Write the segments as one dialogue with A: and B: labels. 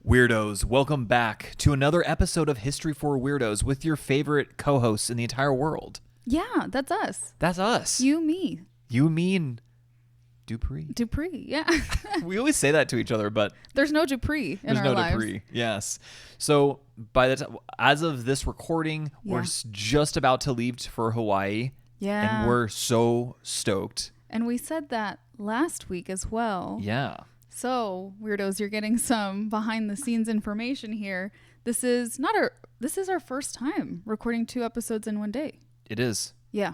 A: Weirdos, welcome back to another episode of History for Weirdos with your favorite co-hosts in the entire world.
B: Yeah, that's us.
A: That's us.
B: You, me.
A: You mean Dupree?
B: Dupree, yeah.
A: We always say that to each other, but
B: there's no Dupree in
A: there's
B: our
A: no
B: lives.
A: Dupree. Yes. So by the time, as of this recording, we're just about to leave for Hawaii.
B: Yeah.
A: And we're so stoked.
B: And we said that last week as well.
A: Yeah.
B: So, weirdos, you're getting some behind the scenes information here. This is our first time recording 2 episodes in one day.
A: It is.
B: Yeah.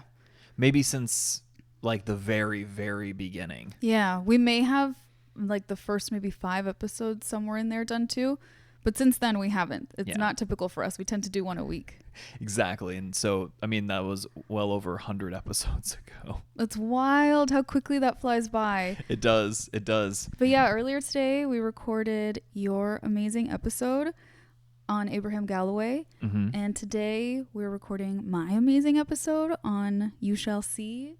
A: Maybe since like the very, very beginning.
B: Yeah. We may have like the first maybe 5 episodes somewhere in there done too. But since then we haven't. It's not typical for us. We tend to do 1 a week.
A: Exactly. And so, I mean, that was well over 100 episodes ago.
B: It's wild how quickly that flies by.
A: It does. It does.
B: But yeah, earlier today we recorded your amazing episode on Abraham Galloway.
A: Mm-hmm.
B: And today we're recording my amazing episode on You Shall See.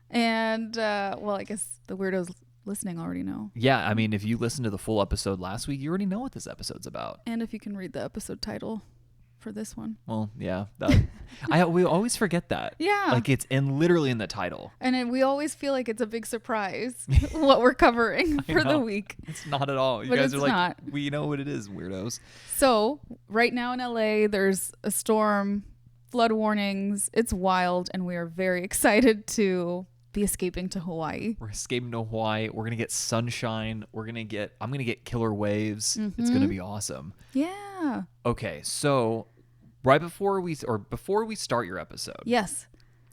B: And, well, I guess the weirdos listening already know.
A: Yeah, I mean, if you listened to the full episode last week, you already know what this episode's about.
B: And if you can read the episode title for this one.
A: Well, yeah. We always forget that.
B: Yeah.
A: Like it's literally in the title.
B: And we always feel like it's a big surprise what we're covering for the week.
A: It's not at all. You
B: But
A: guys are like,
B: not.
A: we know what it is, weirdos.
B: So right now in LA, there's a storm, flood warnings. It's wild. And we are very excited to be escaping to Hawaii.
A: We're escaping to Hawaii. We're going to get sunshine. I'm going to get killer waves.
B: Mm-hmm.
A: It's going to be awesome.
B: Yeah.
A: Okay. So before we start your episode.
B: Yes.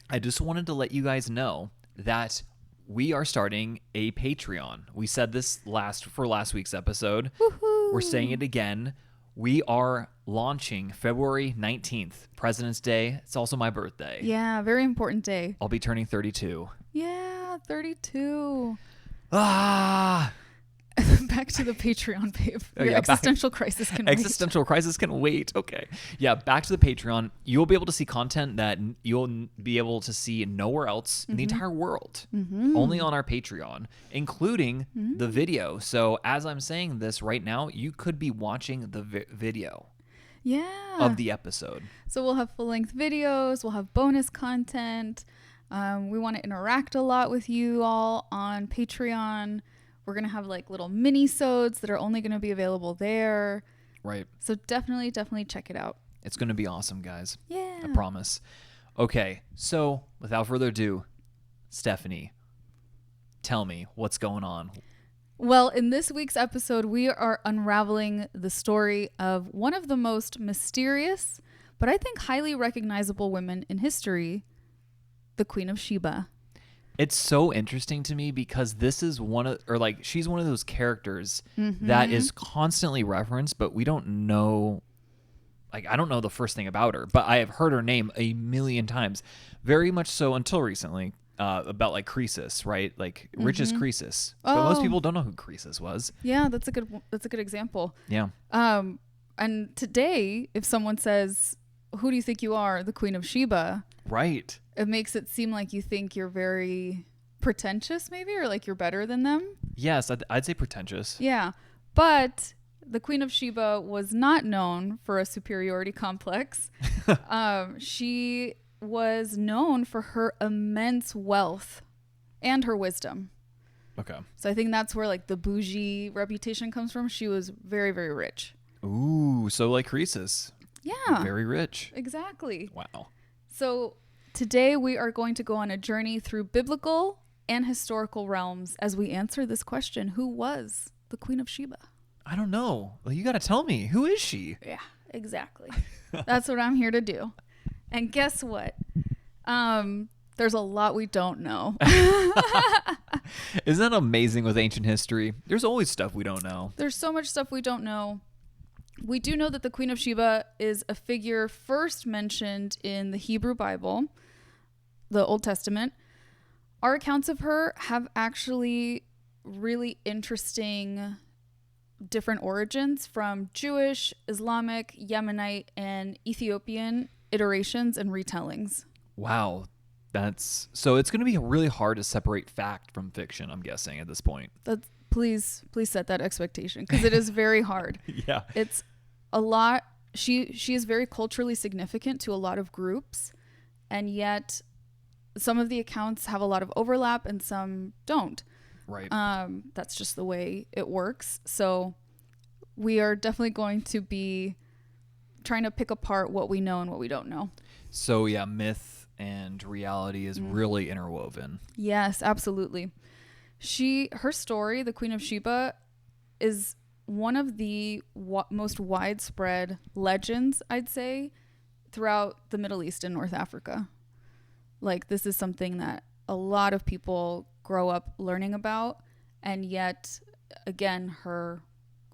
A: I just wanted to let you guys know that we are starting a Patreon. We said this last week's episode.
B: Woohoo.
A: We're saying it again. We are launching February 19th, President's Day. It's also my birthday.
B: Yeah, very important day.
A: I'll be turning 32.
B: Yeah, 32.
A: Ah!
B: Back to the Patreon, babe.
A: Oh,
B: Your
A: yeah,
B: existential crisis can wait.
A: Existential crisis can wait. Okay. Yeah, back to the Patreon. You'll be able to see content that you'll be able to see nowhere else in the entire world.
B: Mm-hmm.
A: Only on our Patreon, including the video. So as I'm saying this right now, you could be watching the video of the episode.
B: So we'll have full-length videos. We'll have bonus content. We want to interact a lot with you all on Patreon. We're going to have like little mini-sodes that are only going to be available there.
A: Right.
B: So definitely check it out.
A: It's going to be awesome, guys.
B: Yeah.
A: I promise. Okay, so without further ado, Stephanie, tell me what's going on.
B: Well, in this week's episode, we are unraveling the story of one of the most mysterious, but I think highly recognizable women in history, the Queen of Sheba.
A: It's so interesting to me because this is she's one of those characters that is constantly referenced, but we don't know, I don't know the first thing about her, but I have heard her name a million times, very much so until recently, about like Croesus, right? Like Rich's Croesus. But most people don't know who Croesus was.
B: Yeah, that's a good example.
A: Yeah.
B: And today, if someone says, "Who do you think you are, the Queen of Sheba?"
A: Right.
B: It makes it seem like you think you're very pretentious, maybe, or like you're better than them.
A: Yes, I'd say pretentious.
B: Yeah. But the Queen of Sheba was not known for a superiority complex. She was known for her immense wealth and her wisdom.
A: Okay.
B: So I think that's where like the bougie reputation comes from. She was very, very rich.
A: Ooh, so like Croesus.
B: Yeah.
A: Very rich.
B: Exactly.
A: Wow.
B: So today we are going to go on a journey through biblical and historical realms as we answer this question: who was the Queen of Sheba?
A: I don't know. Well, you got to tell me. Who is she?
B: Yeah, exactly. That's what I'm here to do. And guess what? There's a lot we don't know.
A: Isn't that amazing with ancient history? There's always stuff we don't know.
B: There's so much stuff we don't know. We do know that the Queen of Sheba is a figure first mentioned in the Hebrew Bible, the Old Testament. Our accounts of her have actually really interesting different origins from Jewish, Islamic, Yemenite, and Ethiopian iterations and retellings.
A: Wow. So it's going to be really hard to separate fact from fiction, I'm guessing, at this point.
B: That's please set that expectation, because it is very hard.
A: Yeah.
B: It's a lot. She is very culturally significant to a lot of groups, and yet some of the accounts have a lot of overlap and some don't.
A: Right.
B: That's just the way it works. So we are definitely going to be trying to pick apart what we know and what we don't know.
A: So yeah, myth and reality is really interwoven.
B: Yes, absolutely. Her story, the Queen of Sheba, is one of the most widespread legends, I'd say, throughout the Middle East and North Africa. Like, this is something that a lot of people grow up learning about, and yet, again,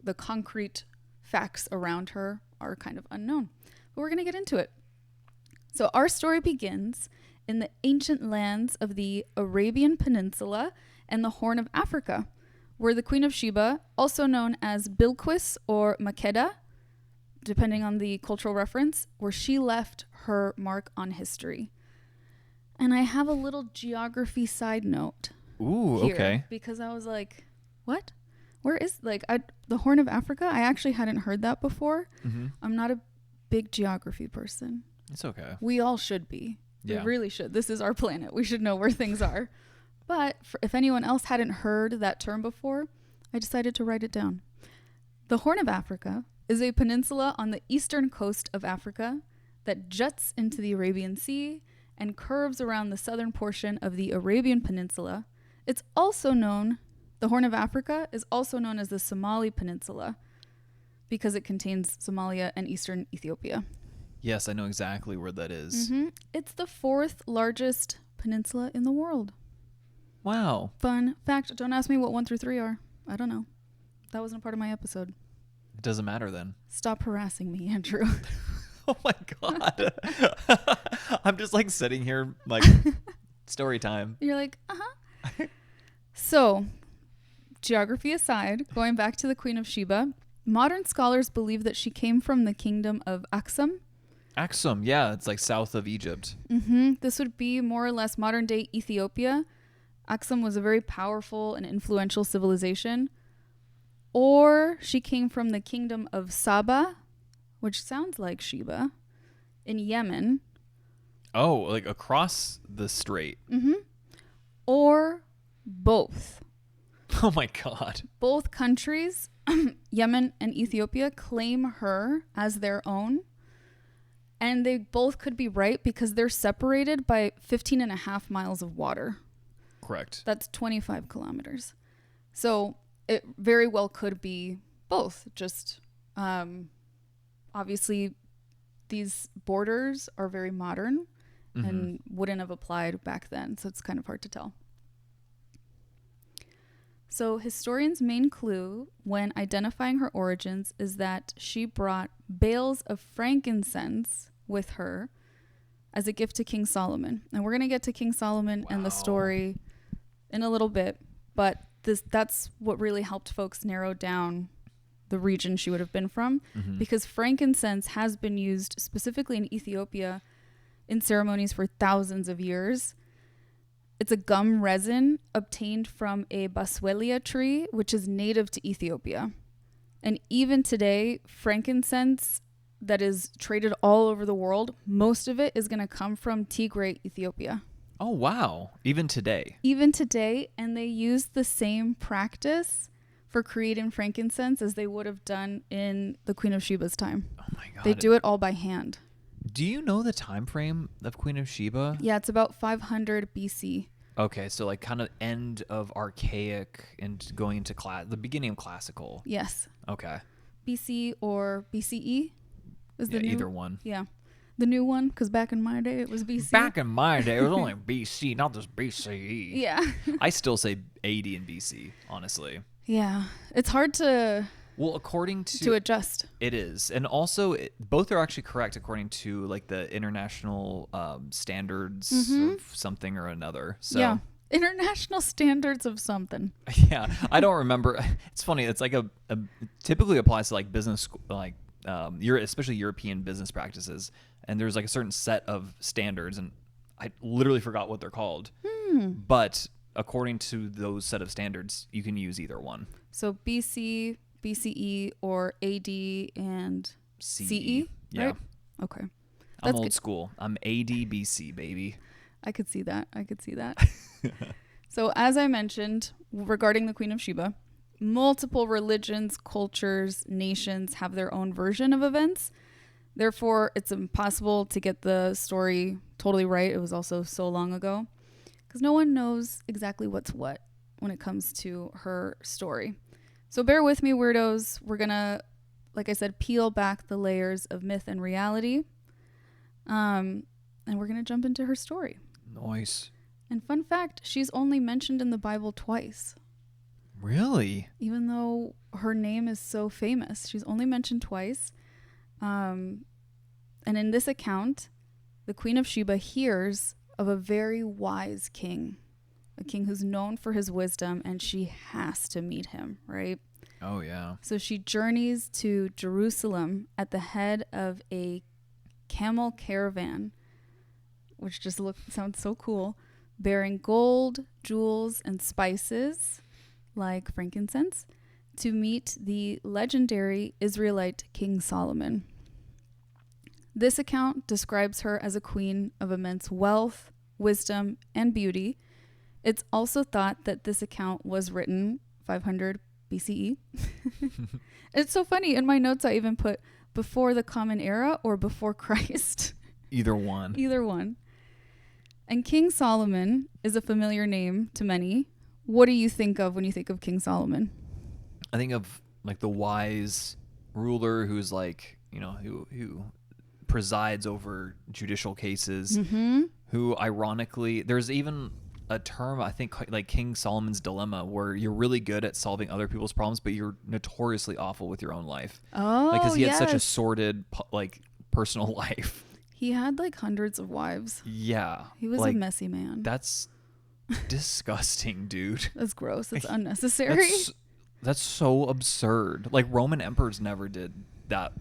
B: the concrete facts around her are kind of unknown. But we're going to get into it. So our story begins in the ancient lands of the Arabian Peninsula and the Horn of Africa, where the Queen of Sheba, also known as Bilquis or Makeda, depending on the cultural reference, where she left her mark on history. And I have a little geography side note.
A: Ooh,
B: here,
A: okay.
B: Because I was like, what? Where is, the Horn of Africa? I actually hadn't heard that before. Mm-hmm. I'm not a big geography person.
A: It's okay.
B: We all should be. Yeah. We really should. This is our planet. We should know where things are. But if anyone else hadn't heard that term before, I decided to write it down. The Horn of Africa is a peninsula on the eastern coast of Africa that juts into the Arabian Sea and curves around the southern portion of the Arabian Peninsula. The Horn of Africa is also known as the Somali Peninsula because it contains Somalia and eastern Ethiopia.
A: Yes, I know exactly where that is.
B: Mm-hmm. It's the 4th largest peninsula in the world.
A: Wow.
B: Fun fact. Don't ask me what 1 through 3 are. I don't know. That wasn't a part of my episode.
A: It doesn't matter then.
B: Stop harassing me, Andrew.
A: Oh my God. I'm just like sitting here like story time.
B: You're like, So, geography aside, going back to the Queen of Sheba, modern scholars believe that she came from the kingdom of Aksum.
A: Aksum, yeah, it's like south of Egypt.
B: Mm-hmm. This would be more or less modern day Ethiopia. Aksum was a very powerful and influential civilization. Or she came from the kingdom of Saba, which sounds like Sheba, in Yemen.
A: Oh, like across the strait.
B: Mm-hmm. Or both.
A: Oh my God.
B: Both countries, Yemen and Ethiopia, claim her as their own. And they both could be right because they're separated by 15 and a half miles of water.
A: Correct.
B: That's 25 kilometers. So it very well could be both. Just obviously these borders are very modern and wouldn't have applied back then. So it's kind of hard to tell. So historians' main clue when identifying her origins is that she brought bales of frankincense with her as a gift to King Solomon. And we're going to get to King Solomon and the story in a little bit, but that's what really helped folks narrow down the region she would have been from, because frankincense has been used specifically in Ethiopia in ceremonies for thousands of years. It's a gum resin obtained from a boswellia tree, which is native to Ethiopia. And even today, frankincense that is traded all over the world, most of it is going to come from Tigray, Ethiopia.
A: Oh, wow. Even today.
B: Even today, and they use the same practice for creating frankincense as they would have done in the Queen of Sheba's time.
A: Oh my God.
B: They do it all by hand.
A: Do you know the time frame of Queen of Sheba?
B: Yeah, it's about 500 BC.
A: Okay, so like kind of end of archaic and going into the beginning of classical.
B: Yes.
A: Okay.
B: BC or BCE is the new,
A: either one.
B: Yeah. The new one, because back in my day it was BC.
A: Back in my day it was only BC, not just BCE.
B: Yeah.
A: I still say AD and BC, honestly.
B: Yeah. It's hard to...
A: Well, according to
B: adjust.
A: It is. And also, both are actually correct according to like the international standards of something or another. So
B: yeah. International standards of something.
A: Yeah. I don't remember. It's funny. It's like it typically applies to like business, like especially European business practices. And there's like a certain set of standards, and I literally forgot what they're called. But according to those set of standards, you can use either one.
B: So BC, BCE, or AD and CE,
A: Yeah.
B: right? Okay.
A: I'm old school. I'm AD BC, baby.
B: I could see that. So as I mentioned, regarding the Queen of Sheba, multiple religions, cultures, nations have their own version of events. Therefore, it's impossible to get the story totally right. It was also so long ago because no one knows exactly what's what when it comes to her story. So bear with me, weirdos. We're going to, like I said, peel back the layers of myth and reality. And we're going to jump into her story.
A: Nice.
B: And fun fact, she's only mentioned in the Bible twice.
A: Really?
B: Even though her name is so famous, she's only mentioned twice. And in this account, the Queen of Sheba hears of a very wise king, a king who's known for his wisdom, and she has to meet him, right?
A: Oh, yeah.
B: So she journeys to Jerusalem at the head of a camel caravan, which just sounds so cool, bearing gold, jewels, and spices like frankincense to meet the legendary Israelite King Solomon. This account describes her as a queen of immense wealth, wisdom, and beauty. It's also thought that this account was written 500 BCE. It's so funny. In my notes, I even put before the Common Era or before Christ.
A: Either one.
B: Either one. And King Solomon is a familiar name to many. What do you think of when you think of King Solomon?
A: I think of like the wise ruler who's like, you know, who presides over judicial cases, who ironically, there's even a term, I think, like King Solomon's dilemma, where you're really good at solving other people's problems, but you're notoriously awful with your own life.
B: Oh,
A: like, because he had such a
B: yes.
A: sordid, like, personal life.
B: He had like hundreds of wives.
A: Yeah.
B: He was
A: like,
B: a messy man.
A: That's disgusting, dude.
B: That's gross. That's unnecessary.
A: That's so absurd. Like, Roman emperors never did that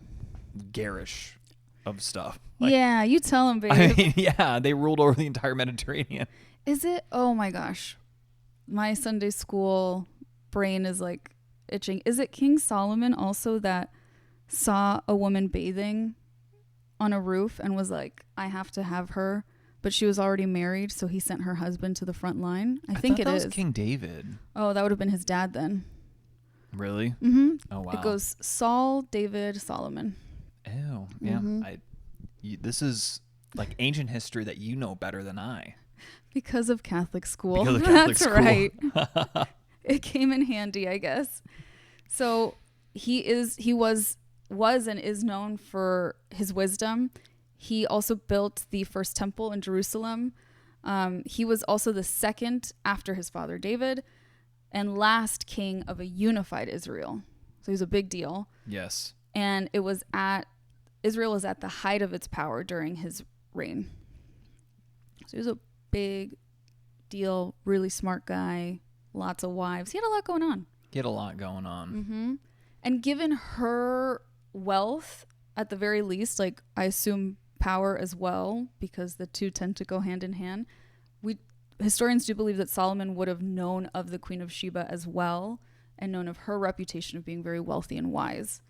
A: garish of stuff. Like,
B: yeah, you tell him, babe.
A: I mean, yeah, they ruled over the entire Mediterranean.
B: Is it? Oh my gosh. My Sunday school brain is like itching. Is it King Solomon also that saw a woman bathing on a roof and was like, I have to have her, but she was already married, so he sent her husband to the front line? I think
A: thought
B: it
A: that
B: is.
A: was King David.
B: Oh, that would have been his dad then.
A: Really?
B: Mm-hmm.
A: Oh, wow.
B: It goes Saul, David, Solomon.
A: Oh, yeah. This is like ancient history that you know better than I.
B: Because of Catholic school.
A: Because of Catholic
B: That's
A: school.
B: right. It came in handy, I guess. So he was and is known for his wisdom. He also built the first temple in Jerusalem. He was also the second after his father David and last king of a unified Israel. So he was a big deal.
A: Yes.
B: And Israel was at the height of its power during his reign. So he was a big deal, really smart guy, lots of wives. He had a lot going on.
A: Mm-hmm.
B: And given her wealth, at the very least, like I assume power as well, because the two tend to go hand in hand, historians do believe that Solomon would have known of the Queen of Sheba as well and known of her reputation of being very wealthy and wise.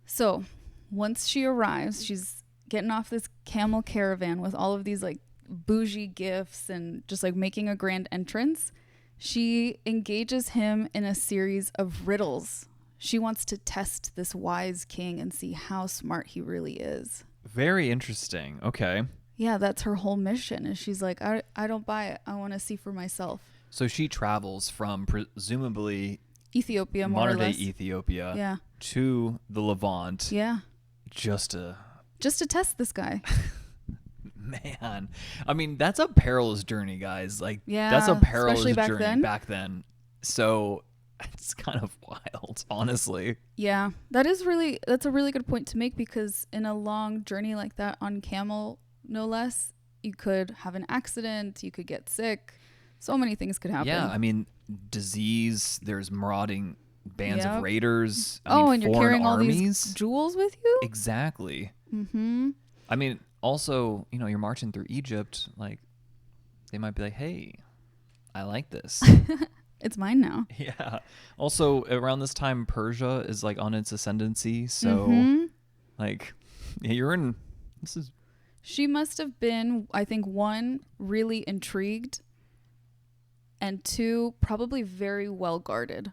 B: So once she arrives, she's getting off this camel caravan with all of these like bougie gifts and just like making a grand entrance. She engages him in a series of riddles. She wants to test this wise king and see how smart he really is.
A: Very interesting. Okay.
B: Yeah, that's her whole mission. Is she's like, I don't buy it. I want to see for myself.
A: So she travels from presumably
B: Ethiopia, more or less.
A: modern-day Ethiopia,
B: Yeah.
A: to the Levant.
B: Yeah.
A: Just to
B: test this guy.
A: Man, I mean, that's a perilous journey, guys. Like,
B: Yeah,
A: that's a perilous
B: especially back
A: journey
B: then.
A: back then. So it's kind of wild, honestly.
B: Yeah, that's a really good point to make, because in a long journey like that on camel, no less, you could have an accident, you could get sick, so many things could happen.
A: Yeah, I mean, disease, there's marauding bands
B: Yep.
A: of raiders. I mean,
B: and you're
A: foreign
B: carrying all
A: armies.
B: these jewels with you?
A: Exactly.
B: Mm-hmm.
A: I mean, also, you're marching through Egypt, like, they might be like, hey, I like this.
B: It's mine now.
A: Yeah. Also, around this time, Persia is like on its ascendancy. So, like, yeah, you're in. This is.
B: She must have been, I think, one, really intrigued, and two, probably very well guarded.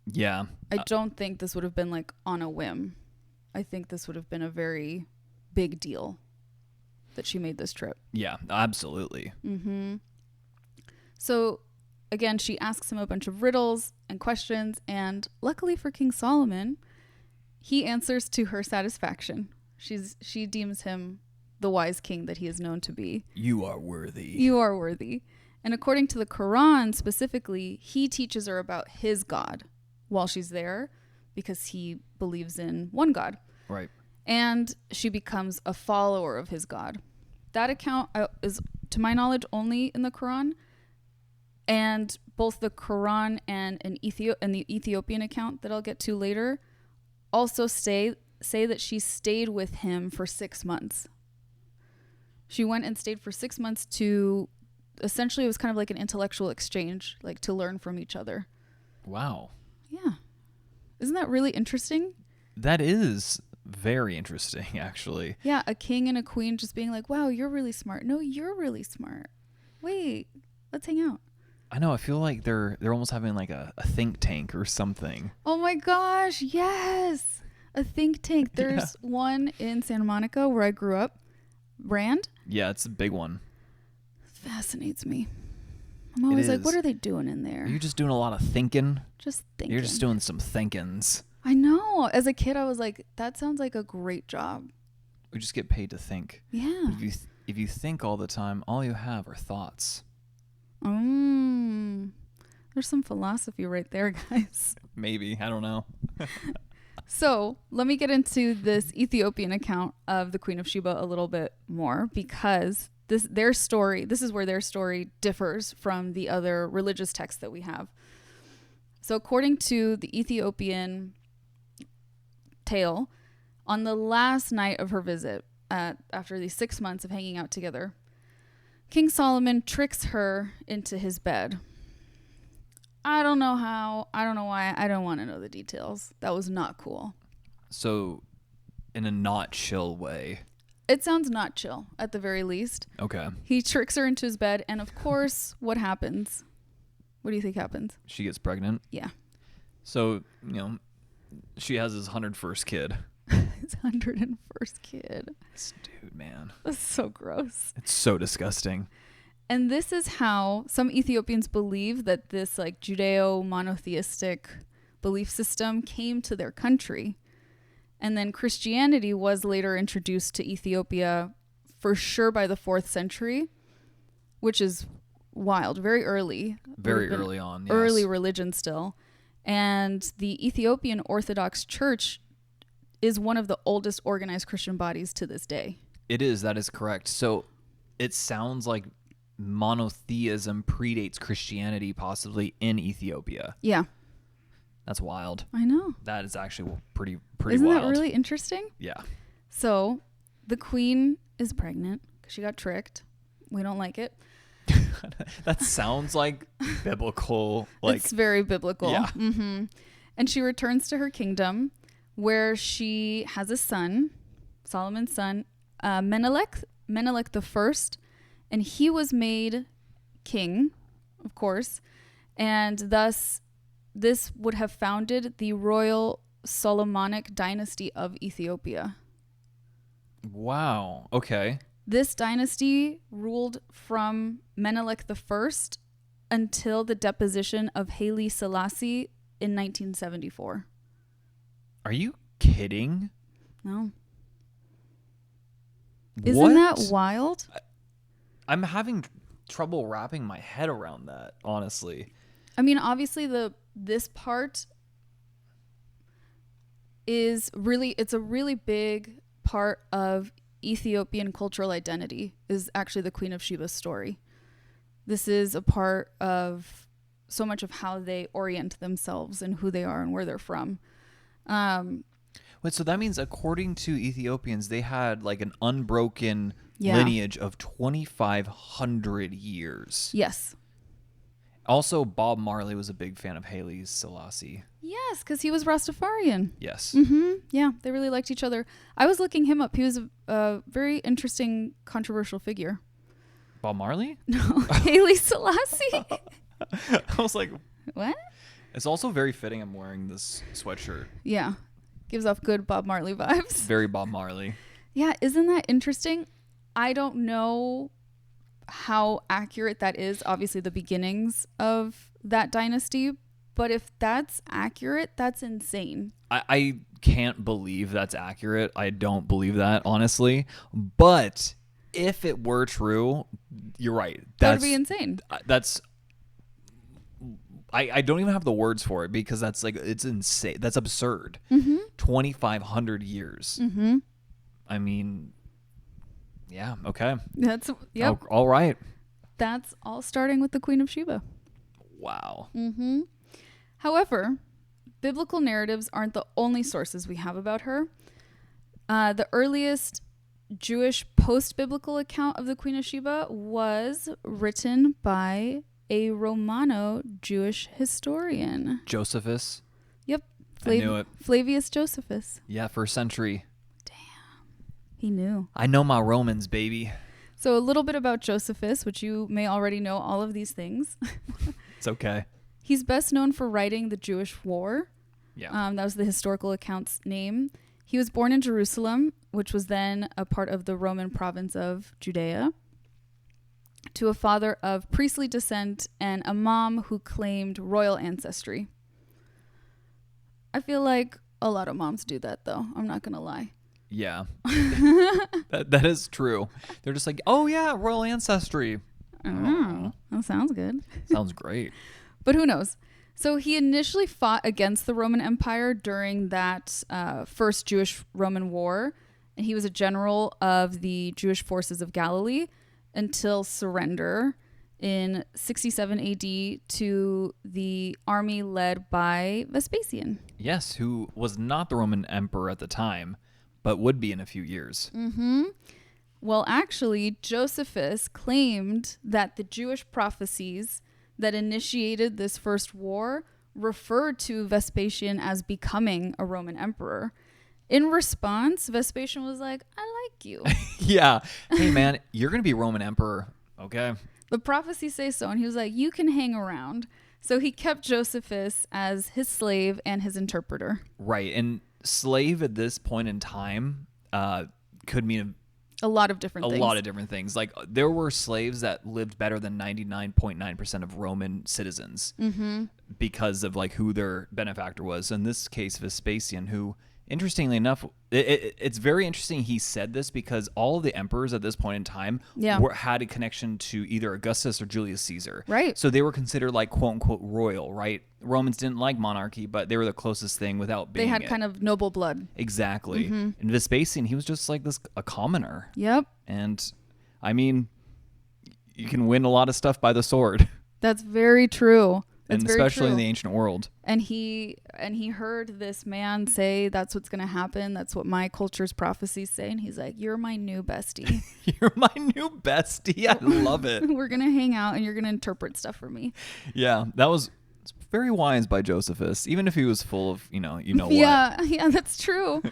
A: Yeah.
B: I don't think this would have been like on a whim. I think this would have been a very big deal that she made this trip.
A: Yeah, absolutely.
B: So, again, she asks him a bunch of riddles and questions, and luckily for King Solomon, he answers to her satisfaction. She deems him the wise king that he is known to be.
A: You are worthy.
B: You are worthy. And according to the Quran specifically, he teaches her about his God while she's there because he believes in one God.
A: Right.
B: And she becomes a follower of his God. That account is, to my knowledge, only in the Quran. And both the Quran and the Ethiopian account that I'll get to later also say that she stayed with him for 6 months. She went and stayed for 6 months to, essentially it was kind of like an intellectual exchange, like to learn from each other.
A: Wow.
B: Yeah. Isn't that really interesting?
A: That is very interesting, actually.
B: Yeah, a king and a queen just being like, wow, you're really smart. No, you're really smart. Wait, let's hang out.
A: I know. I feel like they're almost having like a think tank or something.
B: Oh my gosh, yes. A think tank. There's one in Santa Monica where I grew up. Rand?
A: Yeah, it's a big one.
B: Fascinates me. I'm always like, what are they doing in there?
A: Are you just doing a lot of thinking?
B: Just thinking.
A: You're just doing some thinkings.
B: I know. As a kid, I was like, that sounds like a great job.
A: We just get paid to think.
B: Yeah.
A: If you think all the time, all you have are thoughts.
B: There's some philosophy right there, guys.
A: Maybe. I don't know.
B: So let me get into this Ethiopian account of the Queen of Sheba a little bit more, because this is where their story differs from the other religious texts that we have. So according to the Ethiopian tale, on the last night of her visit, after these 6 months of hanging out together, King Solomon tricks her into his bed. I don't know how. I don't know why. I don't want to know the details. That was not cool.
A: So, in a not chill way.
B: It sounds not chill, at the very least.
A: Okay.
B: He tricks her into his bed, and of course, what happens? What do you think happens?
A: She gets pregnant.
B: Yeah.
A: So, she has his 101st kid.
B: His 101st kid.
A: This dude, man.
B: That's so gross.
A: It's so disgusting.
B: And this is how some Ethiopians believe that this like Judeo-monotheistic belief system came to their country. And then Christianity was later introduced to Ethiopia for sure by the 4th century, which is wild, very early.
A: Very early on, yes.
B: Early religion still. And the Ethiopian Orthodox Church is one of the oldest organized Christian bodies to this day.
A: It is. That is correct. So it sounds like monotheism predates Christianity possibly in Ethiopia.
B: Yeah.
A: That's wild.
B: I know.
A: That is actually pretty
B: Isn't
A: wild.
B: that really interesting?
A: Yeah.
B: So the queen is pregnant because she got tricked. We don't like it.
A: That sounds like biblical.
B: It's very biblical.
A: Yeah.
B: Mm-hmm. And she returns to her kingdom where she has a son, Solomon's son, Menelik the First, and he was made king, of course, and thus this would have founded the royal Solomonic dynasty of Ethiopia.
A: Wow. Okay.
B: This dynasty ruled from Menelik the First until the deposition of Haile Selassie in 1974.
A: Are you kidding?
B: No.
A: What?
B: Isn't that wild?
A: I'm having trouble wrapping my head around that, honestly.
B: I mean, obviously this part is it's a really big part of Ethiopian cultural identity, is actually the Queen of Sheba's story. This is a part of so much of how they orient themselves and who they are and where they're from.
A: Wait, so that means according to Ethiopians, they had like an unbroken lineage of 2,500 years.
B: Yes.
A: Also, Bob Marley was a big fan of Haile Selassie.
B: Yes, because he was Rastafarian.
A: Yes.
B: Yeah, they really liked each other. I was looking him up. He was a very interesting, controversial figure.
A: Bob Marley?
B: No, Haile Selassie.
A: I was like,
B: what?
A: It's also very fitting I'm wearing this sweatshirt.
B: Yeah, gives off good Bob Marley vibes.
A: Very Bob Marley.
B: Yeah, isn't that interesting? I don't know how accurate that is. Obviously, the beginnings of that dynasty. But if that's accurate, that's insane.
A: I can't believe that's accurate. I don't believe that, honestly. But if it were true, you're right.
B: That would be insane.
A: That's... I don't even have the words for it because that's like, it's insane. That's absurd. 2,500 years. I mean, yeah, okay.
B: That's, yep.
A: Oh, all right.
B: That's all starting with the Queen of Sheba.
A: Wow.
B: However, biblical narratives aren't the only sources we have about her. The earliest Jewish post-biblical account of the Queen of Sheba was written by a Romano-Jewish historian.
A: Josephus.
B: Yep.
A: I knew it.
B: Flavius Josephus.
A: Yeah, first century.
B: Damn. He knew.
A: I know my Romans, baby.
B: So a little bit about Josephus, which you may already know all of these things.
A: It's okay.
B: He's best known for writing the Jewish War.
A: Yeah.
B: That was the historical account's name. He was born in Jerusalem, which was then a part of the Roman province of Judea, to a father of priestly descent and a mom who claimed royal ancestry. I feel like a lot of moms do that, though. I'm not going to lie.
A: Yeah. that is true. They're just like, oh, yeah, royal ancestry.
B: Oh, that sounds good.
A: Sounds great.
B: But who knows? So he initially fought against the Roman Empire during that first Jewish-Roman war, and he was a general of the Jewish forces of Galilee until surrender in 67 AD to the army led by Vespasian.
A: Yes, who was not the Roman emperor at the time, but would be in a few years.
B: Well, actually, Josephus claimed that the Jewish prophecies that initiated this first war referred to Vespasian as becoming a Roman emperor. In response, Vespasian was like, I like you.
A: Yeah. Hey, man, you're going to be Roman emperor. Okay.
B: The prophecies say so. And he was like, you can hang around. So he kept Josephus as his slave and his interpreter.
A: Right. And slave at this point in time could mean
B: a lot of different things.
A: A lot of different things. Like, there were slaves that lived better than 99.9% of Roman citizens because of like who their benefactor was. In this case, Vespasian, who, interestingly enough, it's very interesting he said this because all of the emperors at this point in time had a connection to either Augustus or Julius Caesar.
B: Right.
A: So they were considered like quote unquote royal, right? Romans didn't like monarchy, but they were the closest thing without being
B: They had kind of noble blood.
A: Exactly. And Vespasian, he was just like a commoner.
B: Yep.
A: And I mean, you can win a lot of stuff by the sword.
B: That's very true. That's
A: and
B: very
A: especially
B: true.
A: in the ancient world.
B: And he heard this man say, that's what's going to happen. That's what my culture's prophecies say. And he's like, you're my new bestie.
A: You're my new bestie. I love it.
B: We're going to hang out and you're going to interpret stuff for me.
A: Yeah, it's very wise by Josephus, even if he was full of, you know what.
B: Yeah, that's true.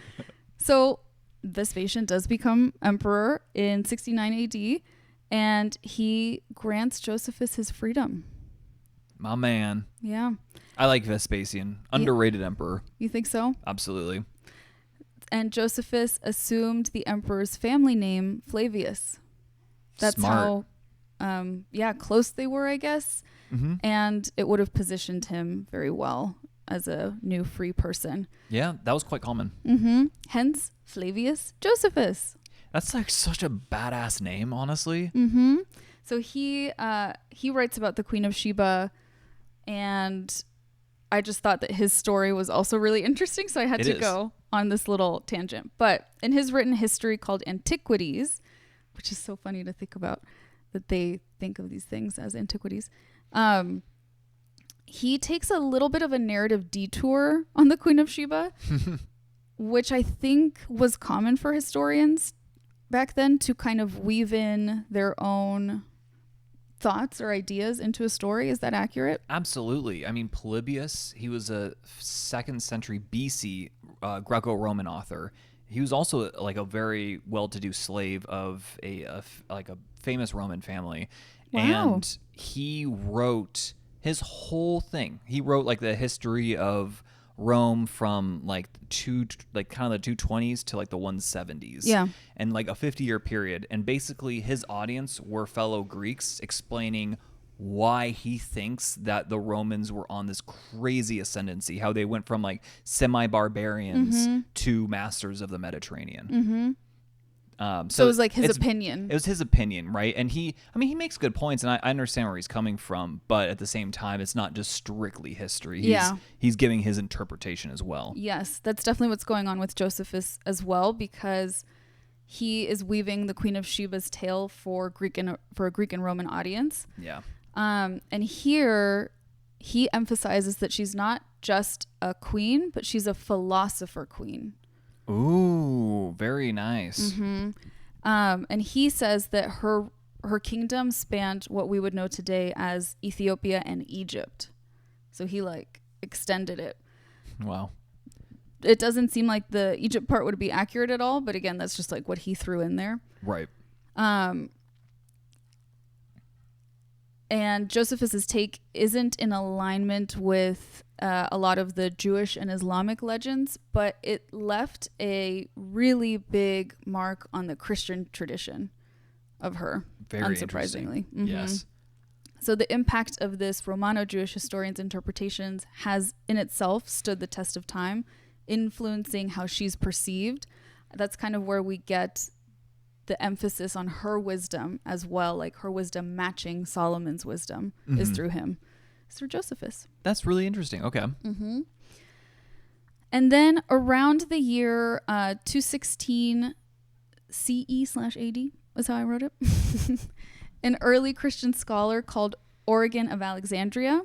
B: So Vespasian does become emperor in 69 AD, and he grants Josephus his freedom.
A: My man.
B: Yeah.
A: I like Vespasian. Underrated emperor.
B: You think so?
A: Absolutely.
B: And Josephus assumed the emperor's family name, Flavius. That's
A: Smart.
B: how, close they were, I guess. And it would have positioned him very well as a new free person.
A: Yeah, that was quite common.
B: Hence, Flavius Josephus.
A: That's like such a badass name, honestly.
B: So he writes about the Queen of Sheba, and I just thought that his story was also really interesting, so I had to go on this little tangent. But in his written history called Antiquities, which is so funny to think about that they think of these things as antiquities, he takes a little bit of a narrative detour on the Queen of Sheba, which I think was common for historians back then to kind of weave in their own thoughts or ideas into a story. Is that accurate?
A: Absolutely. I mean, Polybius, he was a 2nd century BC Greco-Roman author. He was also like a very well-to-do slave of a famous Roman family.
B: Wow.
A: And he wrote his whole thing. He wrote like the history of Rome from like kind of the 220s to like the 170s.
B: Yeah.
A: And like a 50-year period. And basically his audience were fellow Greeks, explaining why he thinks that the Romans were on this crazy ascendancy, how they went from like semi-barbarians to masters of the Mediterranean.
B: So it was like his opinion.
A: It was his opinion, right? And he makes good points, and I understand where he's coming from, but at the same time, it's not just strictly history. He's giving his interpretation as well.
B: Yes, that's definitely what's going on with Josephus as well, because he is weaving the Queen of Sheba's tale for a Greek and Roman audience.
A: Yeah.
B: And here he emphasizes that she's not just a queen, but she's a philosopher queen.
A: Ooh, very nice.
B: And he says that her kingdom spanned what we would know today as Ethiopia and Egypt. So he like extended it.
A: Wow.
B: It doesn't seem like the Egypt part would be accurate at all, but again, that's just like what he threw in there.
A: Right.
B: And Josephus's take isn't in alignment with a lot of the Jewish and Islamic legends, but it left a really big mark on the Christian tradition of her,
A: Very
B: unsurprisingly.
A: Yes.
B: So the impact of this Romano-Jewish historian's interpretations has in itself stood the test of time, influencing how she's perceived. That's kind of where we get the emphasis on her wisdom as well, like her wisdom matching Solomon's wisdom is through him. It's through Josephus.
A: That's really interesting. Okay.
B: And then around the year 216 CE/AD is how I wrote it. An early Christian scholar called Origen of Alexandria.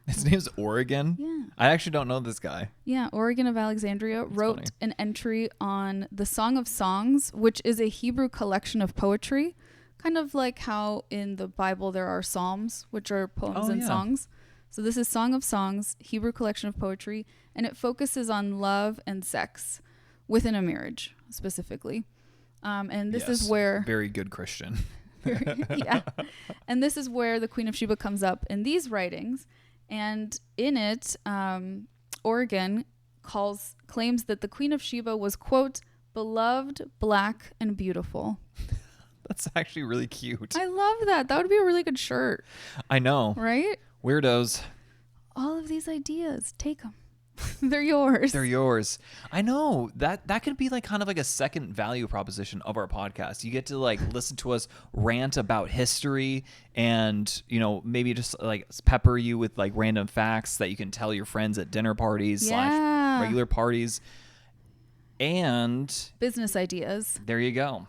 A: His name's Origen?
B: Yeah.
A: I actually don't know this guy.
B: Yeah, Origen of Alexandria wrote
A: funny.
B: an entry on the Song of Songs, which is a Hebrew collection of poetry, kind of like how in the Bible there are psalms, which are poems and songs. So this is Song of Songs, Hebrew collection of poetry, and it focuses on love and sex within a marriage specifically. And this is where...
A: Very good Christian.
B: Yeah. And this is where the Queen of Sheba comes up in these writings. And in it, Origen claims that the Queen of Sheba was, quote, beloved, black, and beautiful.
A: That's actually really cute.
B: I love that. That would be a really good shirt.
A: I know.
B: Right?
A: Weirdos.
B: All of these ideas, take them. They're yours.
A: They're yours. I know that could be like kind of like a second value proposition of our podcast. You get to like listen to us rant about history and, you know, maybe just like pepper you with like random facts that you can tell your friends at dinner parties / regular parties. And
B: business ideas.
A: There you go.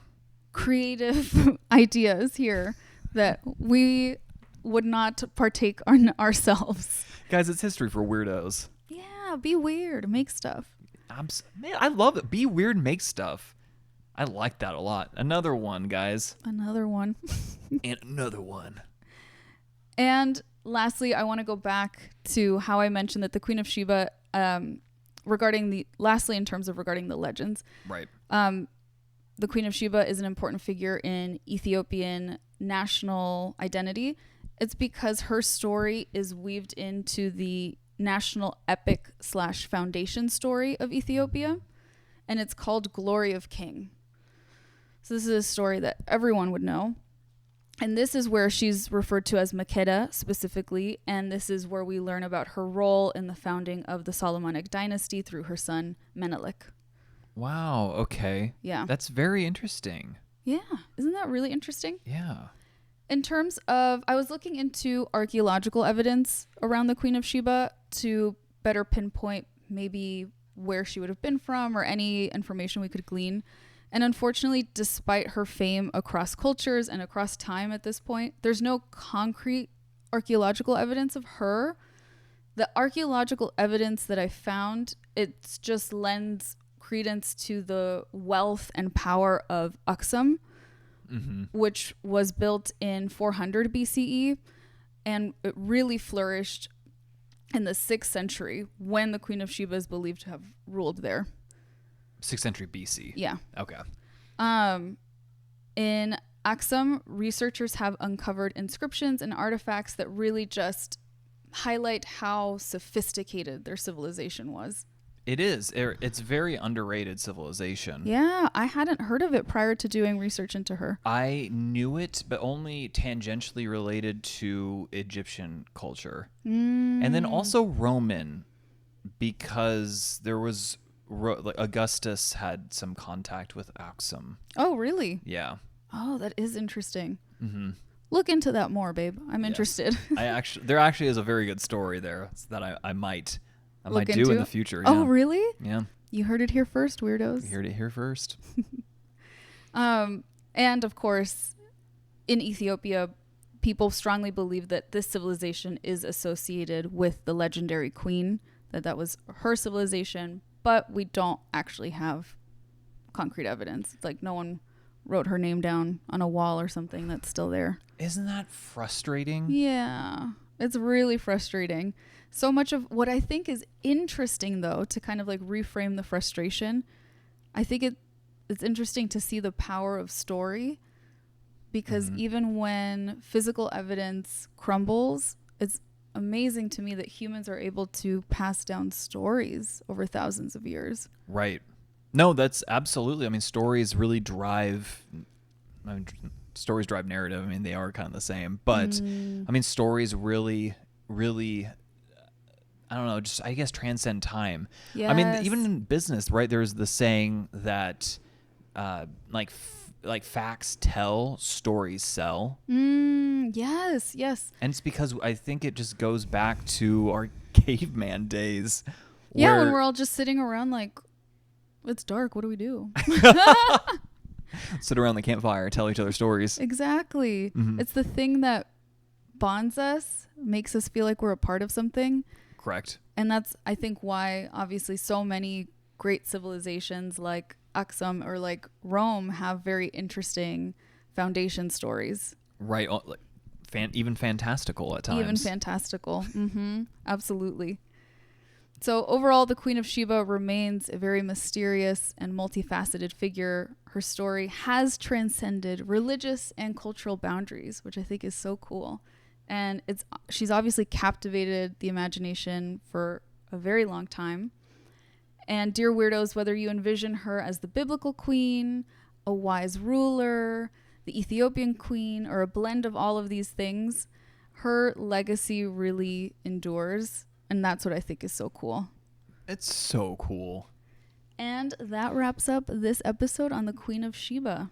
B: Creative ideas here that we would not partake on ourselves.
A: Guys, it's history for weirdos.
B: Yeah, be weird, make stuff.
A: Man, I love it. Be weird, make stuff. I like that a lot. Another one, guys.
B: Another one.
A: And another one.
B: And lastly, I want to go back to how I mentioned that the Queen of Sheba, regarding the legends.
A: Right.
B: The Queen of Sheba is an important figure in Ethiopian national identity. It's because her story is weaved into the national epic / foundation story of Ethiopia, and it's called Glory of King. So this is a story that everyone would know, and this is where she's referred to as Makeda specifically, and this is where we learn about her role in the founding of the Solomonic dynasty through her son Menelik.
A: Wow, okay.
B: Yeah.
A: That's very interesting.
B: Yeah. Isn't that really interesting?
A: Yeah.
B: In terms of, I was looking into archaeological evidence around the Queen of Sheba to better pinpoint maybe where she would have been from or any information we could glean. And unfortunately, despite her fame across cultures and across time at this point, there's no concrete archaeological evidence of her. The archaeological evidence that I found, it just lends credence to the wealth and power of Aksum, which was built in 400 BCE, and it really flourished in the 6th century when the Queen of Sheba is believed to have ruled there.
A: 6th century BC.
B: Yeah.
A: Okay.
B: In Aksum, researchers have uncovered inscriptions and artifacts that really just highlight how sophisticated their civilization was.
A: It is. It's very underrated civilization.
B: Yeah, I hadn't heard of it prior to doing research into her.
A: I knew it, but only tangentially related to Egyptian culture. And then also Roman, because there was Augustus had some contact with Aksum.
B: Oh, really?
A: Yeah.
B: Oh, that is interesting. Look into that more, babe. I'm interested.
A: There actually is a very good story there that I might
B: Look
A: do
B: into
A: in the future. Yeah.
B: Oh, really?
A: Yeah.
B: You heard it here first, weirdos.
A: You heard it here first.
B: And of course, in Ethiopia, people strongly believe that this civilization is associated with the legendary queen, that was her civilization, but we don't actually have concrete evidence. It's like no one wrote her name down on a wall or something that's still there.
A: Isn't that frustrating?
B: Yeah, it's really frustrating. So much of what I think is interesting, though, to kind of like reframe the frustration, I think it's interesting to see the power of story, because even when physical evidence crumbles, it's amazing to me that humans are able to pass down stories over thousands of years.
A: Right. No, that's absolutely. I mean, stories really drive. Stories drive narrative. I mean, they are kind of the same, but I mean, stories really, really. I don't know, just I guess transcend time. Yes. I mean, even in business, right? There's the saying that, like facts tell, stories sell.
B: Yes, yes.
A: And it's because I think it just goes back to our caveman days.
B: Yeah, when we're all just sitting around like, it's dark. What do we do?
A: Sit around the campfire, tell each other stories.
B: Exactly. It's the thing that bonds us, makes us feel like we're a part of something.
A: Correct.
B: And that's, I think, why obviously so many great civilizations like Aksum or like Rome have very interesting foundation stories.
A: Right. Even fantastical at times.
B: Even fantastical. Absolutely. So overall, the Queen of Sheba remains a very mysterious and multifaceted figure. Her story has transcended religious and cultural boundaries, which I think is so cool. And she's obviously captivated the imagination for a very long time. And dear weirdos, whether you envision her as the biblical queen, a wise ruler, the Ethiopian queen, or a blend of all of these things, her legacy really endures. And that's what I think is so cool.
A: It's so cool.
B: And that wraps up this episode on the Queen of Sheba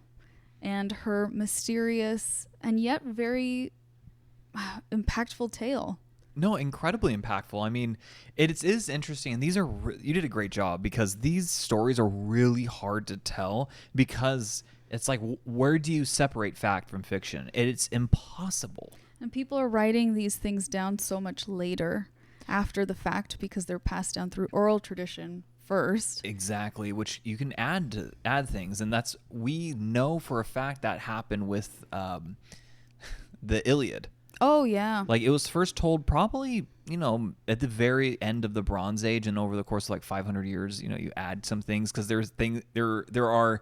B: and her mysterious and yet very impactful tale.
A: No, incredibly impactful. I mean, it is interesting. And these are, you did a great job, because these stories are really hard to tell, because it's like, where do you separate fact from fiction? It's impossible.
B: And people are writing these things down so much later after the fact, because they're passed down through oral tradition first. Exactly,
A: which you can add things. And we know for a fact that happened with the Iliad.
B: Oh, yeah.
A: Like, it was first told probably, at the very end of the Bronze Age, and over the course of like 500 years, you add some things, because there are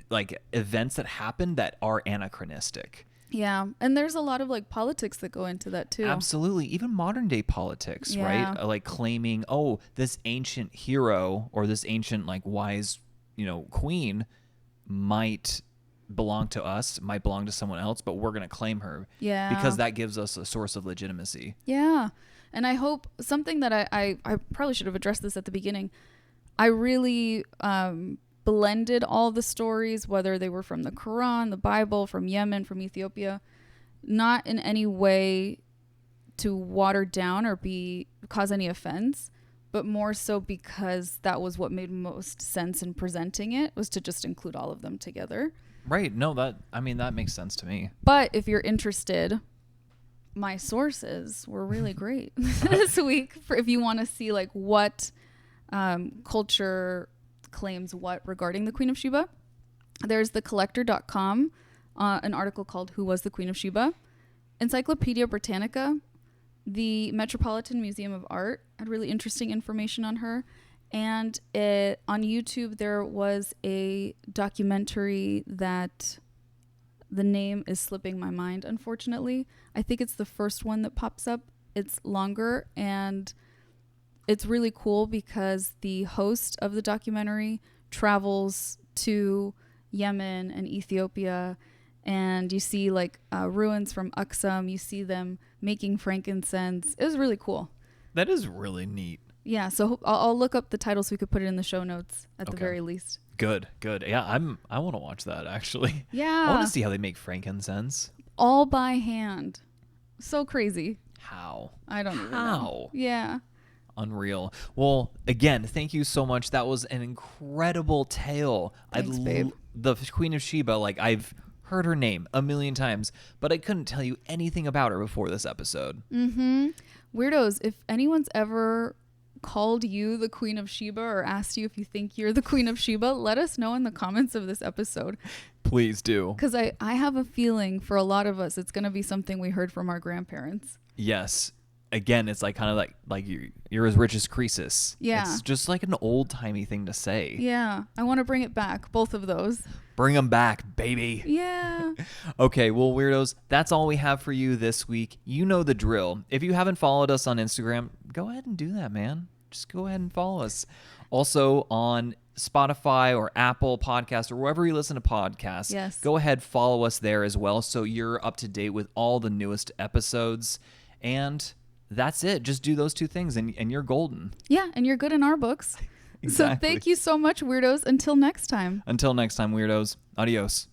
A: like events that happen that are anachronistic.
B: Yeah. And there's a lot of like politics that go into that too.
A: Absolutely. Even modern day politics, right? Like claiming, this ancient hero or this ancient like wise, queen might belong to us, might belong to someone else, but we're going to claim her.
B: Yeah.
A: Because that gives us a source of legitimacy.
B: Yeah. And I hope something that I probably should have addressed this at the beginning. I really blended all the stories, whether they were from the Quran, the Bible, from Yemen, from Ethiopia, not in any way to water down or cause any offense, but more so because that was what made most sense in presenting it, was to just include all of them together.
A: Right. No, that makes sense to me.
B: But if you're interested, my sources were really great this week if you want to see like what culture claims what regarding the Queen of Sheba. There's thecollector.com, an article called Who Was the Queen of Sheba? Encyclopedia Britannica, the Metropolitan Museum of Art had really interesting information on her. And on YouTube, there was a documentary that the name is slipping my mind, unfortunately. I think it's the first one that pops up. It's longer, and it's really cool because the host of the documentary travels to Yemen and Ethiopia, and you see like ruins from Aksum. You see them making frankincense. It was really cool.
A: That is really neat.
B: Yeah, so I'll look up the title so we could put it in the show notes at the very least.
A: Good. Yeah, I want to watch that actually.
B: Yeah.
A: I want to see how they make frankincense.
B: All by hand. So crazy.
A: How?
B: I don't even know. Yeah.
A: Unreal. Well, again, thank you so much. That was an incredible tale.
B: Thanks, babe.
A: The Queen of Sheba, like I've heard her name a million times, but I couldn't tell you anything about her before this episode.
B: Mm-hmm. Weirdos, if anyone's ever called you the Queen of Sheba or asked you if you think you're the Queen of Sheba, let us know in the comments of this episode.
A: Please do.
B: Because I have a feeling for a lot of us, it's going to be something we heard from our grandparents.
A: Yes. Again, it's like kind of like you're as rich as Croesus.
B: Yeah.
A: It's just like an old-timey thing to say.
B: Yeah. I want to bring it back. Both of those.
A: Bring them back, baby.
B: Yeah.
A: Okay, well, weirdos, that's all we have for you this week. You know the drill. If you haven't followed us on Instagram, go ahead and do that, man. Just go ahead and follow us. Also on Spotify or Apple Podcasts or wherever you listen to podcasts,
B: yes,
A: go ahead, follow us there as well so you're up to date with all the newest episodes. And that's it. Just do those two things and you're golden.
B: Yeah, and you're good in our books.
A: Exactly.
B: So thank you so much, weirdos. Until next time.
A: Until next time, weirdos. Adios.